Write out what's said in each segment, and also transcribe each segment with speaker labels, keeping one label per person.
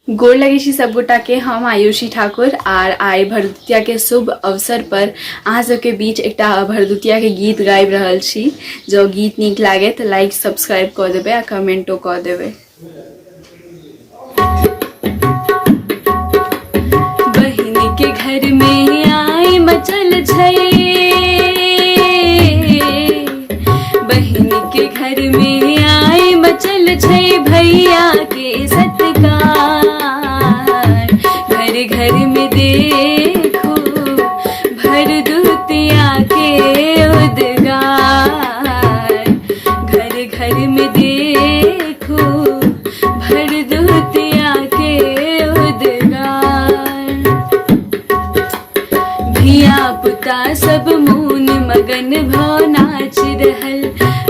Speaker 1: गोर लगे छी सब गोटा के। हम आयुषी ठाकुर आर आइ भरदुतिया के शुभ अवसर पर अहाँ सबके बीच एकटा भरदुतिया के गीत गाबि रहल छी। जो गीत नीक लागे तो लाइक सब्सक्राइब कऽ देबै आ कमेंटो कऽ देबै। बहिन के घर में आई मचल छै, बहिन के घर में आई मचल छै भैया के सत्कार। घर घर में देखो भरदुतिया के उद्गार, घर घर में देखो भरदुतिया के उद्गार। धिया पुता सब मून मगन भव नाच रहल,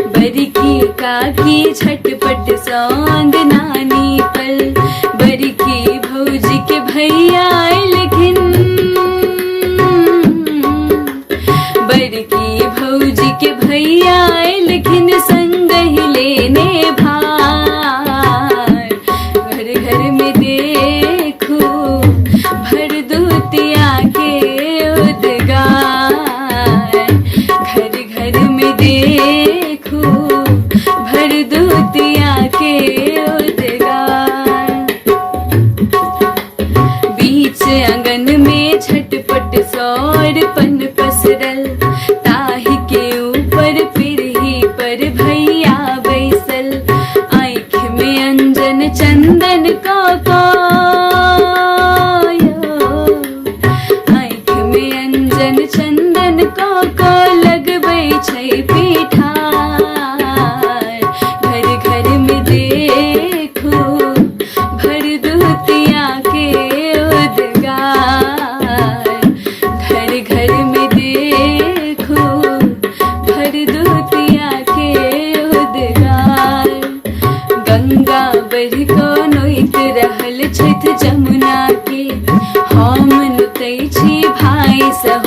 Speaker 1: बड़की काकी झटपट सौंग नानी पल। बड़की भौजी के भैया आइलखिन, बड़की भौजी के भैया आइलखिन संग ही लेने भार। घर घर में देखो भरदुतिया के उद्गार, घर घर में देखो भरदुतिया के उद्गार। बीच आंगन में झटपट सौरपन पसरल, ताही के ऊपर पीढ़ी पर भैया बैसल। आँख में अंजन चंदन का आँख में अंजन चंदन का लगबै छै पिठार। घर घर में देखो भरदुतिया के उद्गार, घर घर में देखो भरदुतिया के उद्गार। गंगा बढ़ को नोइत रहल छथि जमुना के, हम नुतै छी भाई सह